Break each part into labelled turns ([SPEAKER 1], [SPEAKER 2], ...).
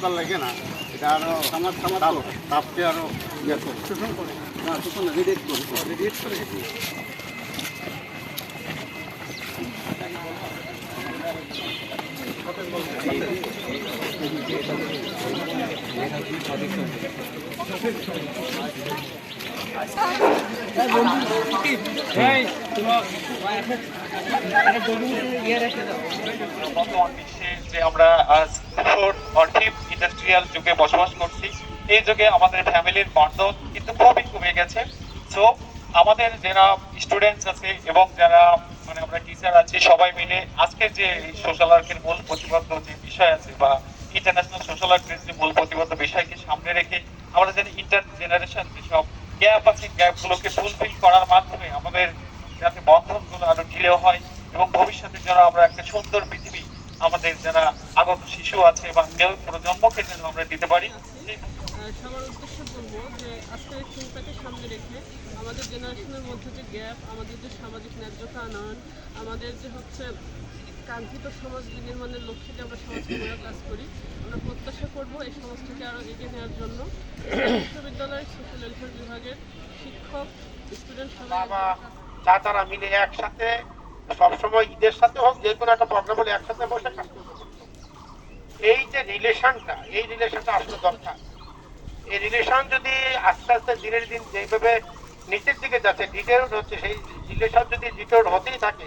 [SPEAKER 1] লাগে না, এটা আরো আমার তাপকে আরো শোষণ করে, না শোষণ রেডিয়েট করে
[SPEAKER 2] যে আমরা ইন্ডাস্ট্রিয়াল যুগে বসবাস করছি। এই যুগে আমাদের ফ্যামিলির বন্ধন কিন্তু খুবই কমে গেছে। সো আমাদের যারা স্টুডেন্টস আছে এবং যারা মানে আমরা টিচার আছি, সবাই মিলে আজকের যে সোশ্যাল ওয়ার্কের মূল প্রতিবদ্ধ যে বিষয় আছে বা ইন্টারন্যাশনাল সোশ্যাল ওয়ার্কের যে মূল প্রতিবদ্ধ বিষয়কে সামনে রেখে আমরা যেন ইন্টার জেনারেশন যেসব গ্যাপ আছে গ্যাপগুলোকে ফুলফিল করার মাধ্যমে আমাদের যাতে বন্ধনগুলো আরো ঢিলে হয় এবং ভবিষ্যতে যারা আমরা একটা সুন্দর পৃথিবী আমাদের যারা আগত শিশু আছে বা নেও প্রজন্মকে যেন আমরা দিতে পারি।
[SPEAKER 3] সবার উদ্দেশ্যে বলবো যে আজকের এই চিন্তাকে সামনে রেখে আমাদের জেনারেশনের মধ্যে যে গ্যাপ, আমাদের যে সামাজিক ন্যায্যতা আনয়ন, আমাদের যে কাঙ্ক্ষিত সমাজ বিনির্মাণের লক্ষ্যে যে আমরা সমাজকে গড়ে কাজ করি, আমরা প্রত্যাশা করবো এই সমাজটাকে আরও এগিয়ে নেওয়ার জন্য বিশ্ববিদ্যালয়ের সোশ্যাল ওয়েলফেয়ার বিভাগের শিক্ষক, স্টুডেন্ট সবাই
[SPEAKER 4] তারা মিলে একসাথে সবসময় ঈদের সাথে হোক যে কোনো একটা প্রোগ্রাম হলে একসাথে বসে কাজ করতে। এই যে রিলেশনটা আসলে দরকার। এই রিলেশন যদি আস্তে আস্তে দিনের দিন যেভাবে নিচের দিকে যাচ্ছে, ডিটেলড হচ্ছে, সেই রিলেশন যদি ডিটেলড হতেই থাকে,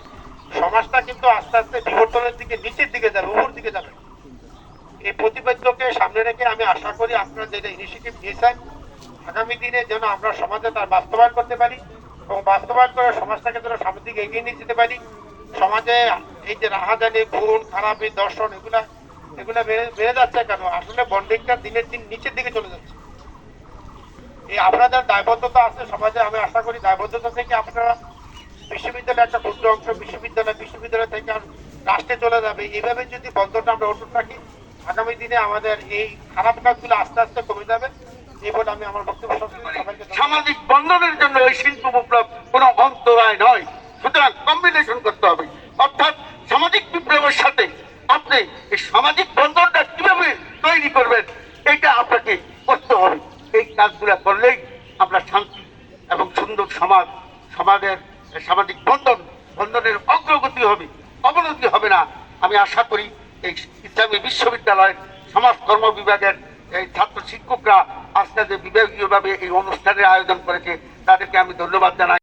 [SPEAKER 4] সমাজটা কিন্তু আস্তে আস্তে বিবর্তনের দিকে নিচের দিকে যাবে, উপর দিকে যাবে। এই প্রতিপাদ্যকে সামনে রেখে আমি আশা করি আপনারা যেটা ইনিশিয়েটিভ নিয়েছেন, আগামী দিনে যেন আমরা সমাজে তার বাস্তবায়ন করতে পারি এবং বাস্তবায়ন করে সমাজটাকে যেন সামনের দিকে এগিয়ে নিয়ে যেতে পারি। সমাজে এই যে রাহাজানি, খুন, খারাপি, দর্শন এগুলা বেড়ে যাচ্ছে কেন? আসলে বন্ডিংটা দিনের দিন নিচের দিকে চলে যাচ্ছে। এই আপনাদের দায়বদ্ধতা আছে সমাজে, আমি আশা করি দায়বদ্ধতা থেকে আপনারা বিশ্ববিদ্যালয় একটা ক্ষুদ্র অংশ বিশ্ববিদ্যালয় থেকে রাষ্ট্রে চলে যাবে। এইভাবে যদি বন্ধনটা আমরা অটুট রাখি, আগামী দিনে আমাদের এই খারাপ কাজগুলো আস্তে আস্তে কমে যাবে। এই বলে আমি আমার বক্তব্য সামাজিক বন্ধনের জন্য এই শিল্প বিপ্লব কোনো অন্তরায় নয়, সুতরাং কম্বিনেশন করতে হবে। অর্থাৎ সামাজিক বিপ্লবের সাথে আপনি এই সামাজিক বন্ধনটা কিভাবে তৈরি করবেন, এটা আপনাকে করতে হবে। এই কাজগুলো করলেই আমরা শান্তি এবং সুন্দর সমাজের সামাজিক বন্ধনের অগ্রগতি হবে, অবনতি হবে না। আমি আশা করি এই ইসলামী বিশ্ববিদ্যালয়ের সমাজকর্ম বিভাগের এই ছাত্র শিক্ষকরা আজকে যে বিভাগীয়ভাবে এই অনুষ্ঠানের আয়োজন করেছে, তাদেরকে আমি ধন্যবাদ জানাই।